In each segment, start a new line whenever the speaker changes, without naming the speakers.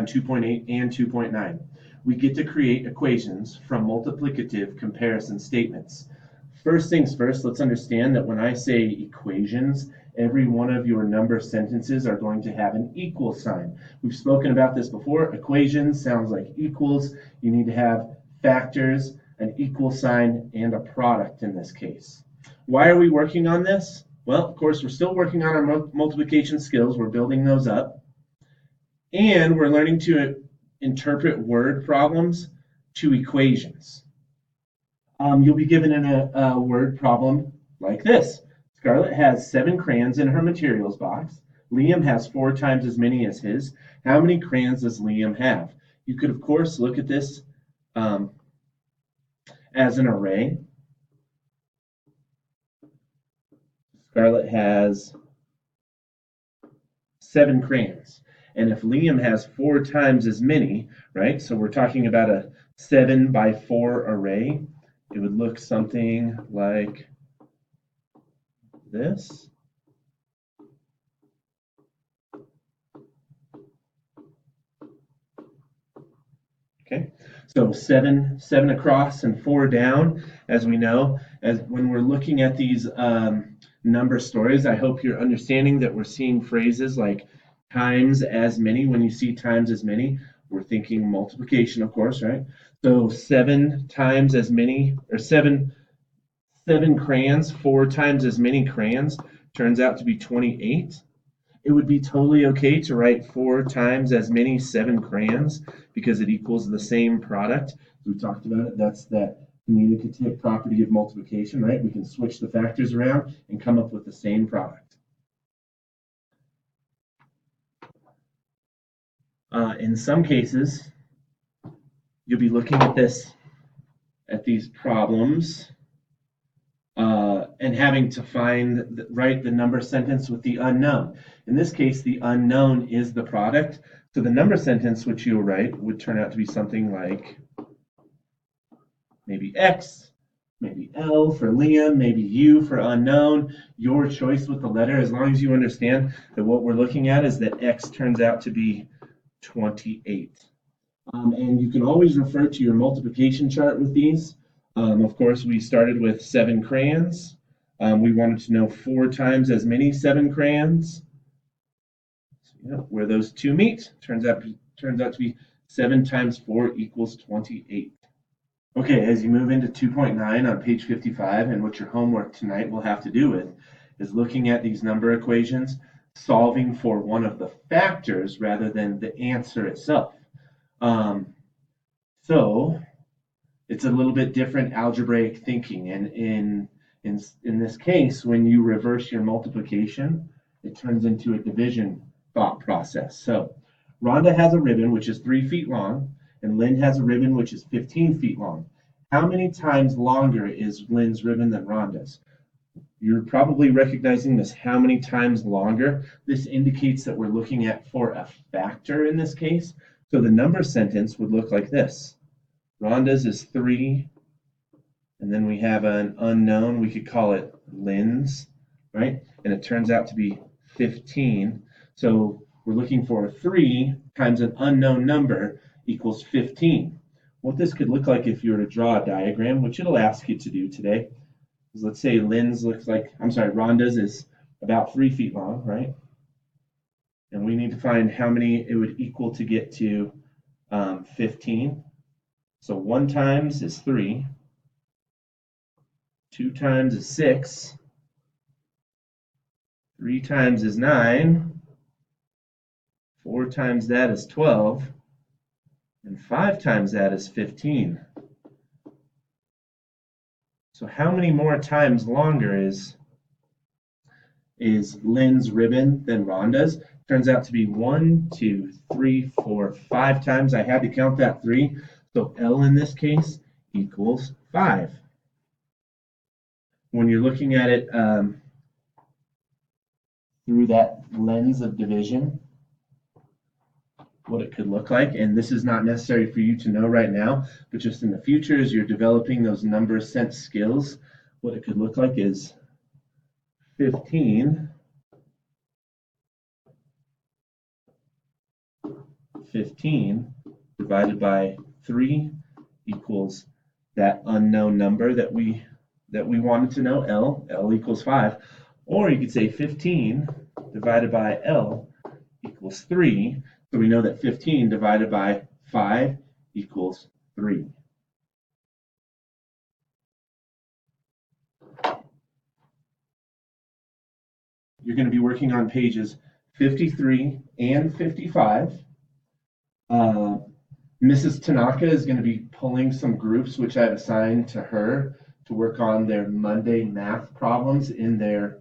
2.8 and 2.9. We get to create equations from multiplicative comparison statements. First things first, let's understand that when I say equations, every one of your number sentences are going to have an equal sign. We've spoken about this before. Equations sounds like equals. You need to have factors, an equal sign, and a product in this case. Why are we working on this? Well, of course, we're still working on our multiplication skills. We're building those up. And we're learning to interpret word problems to equations. You'll be given a word problem like this. Scarlett has 7 crayons in her materials box. Liam has 4 times as many as his. How many crayons does Liam have? You could, of course, look at this as an array. Scarlett has 7 crayons. And if Liam has 4 times as many, right, so we're talking about a 7 by 4 array, it would look something like this. Okay, so 7 across and 4 down, as we know. As when we're looking at these number stories, I hope you're understanding that we're seeing phrases like times as many. When you see times as many, we're thinking multiplication, of course, right? So 7 times as many, or 7 crayons, 4 times as many crayons, turns out to be 28. It would be totally okay to write 4 times as many 7 crayons because it equals the same product. We talked about it. That's that communicative property of multiplication, right? We can switch the factors around and come up with the same product. In some cases, you'll be looking at these problems and having to write the number sentence with the unknown. In this case, the unknown is the product. So the number sentence which you'll write would turn out to be something like maybe X, maybe L for Liam, maybe U for unknown, your choice with the letter, as long as you understand that what we're looking at is that X turns out to be 28. And you can always refer to your multiplication chart with these. Of course, we started with 7 crayons. We wanted to know 4 times as many 7 crayons. So, where those two meet, turns out to be 7 times 4 equals 28. Okay, as you move into 2.9 on page 55, and what your homework tonight will have to do with is looking at these number equations, solving for one of the factors rather than the answer itself. So it's a little bit different algebraic thinking, and in this case, when you reverse your multiplication, it turns into a division thought process. So Rhonda has a ribbon which is 3 feet long, and Lynn has a ribbon which is 15 feet long. How many times longer is Lynn's ribbon than Rhonda's? You're probably recognizing this, how many times longer. This indicates that we're looking at for a factor in this case. So the number sentence would look like this. Rhonda's is 3, and then we have an unknown. We could call it Lynn's, right? And it turns out to be 15. So we're looking for 3 times an unknown number equals 15. What this could look like if you were to draw a diagram, which it'll ask you to do today, is let's say Rhonda's is about 3 feet long, right? And we need to find how many it would equal to get to 15. So 1 times is 3, 2 times is 6, 3 times is 9, 4 times that is 12, and 5 times that is 15. So how many more times longer is Lynn's ribbon than Rhonda's? Turns out to be 1, 2, 3, 4, 5 times. I had to count that 3. So L in this case equals 5. When you're looking at it through that lens of division, what it could look like, and this is not necessary for you to know right now, but just in the future as you're developing those number sense skills, what it could look like is 15 15 divided by 3 equals that unknown number that we wanted to know, L equals 5. Or you could say 15 divided by L equals 3. So we know that 15 divided by 5 equals 3. You're going to be working on pages 53 and 55. Mrs. Tanaka is going to be pulling some groups which I've assigned to her to work on their Monday math problems in their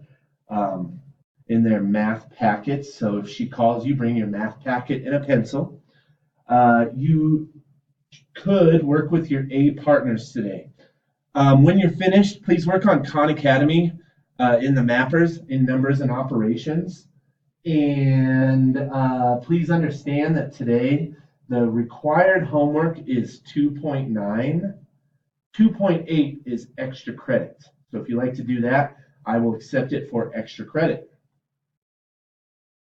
math packets. So if she calls you, bring your math packet and a pencil. You could work with your A partners today. When you're finished, please work on Khan Academy in the mappers in numbers and operations. And please understand that today the required homework is 2.9. 2.8 is extra credit. So if you like to do that, I will accept it for extra credit.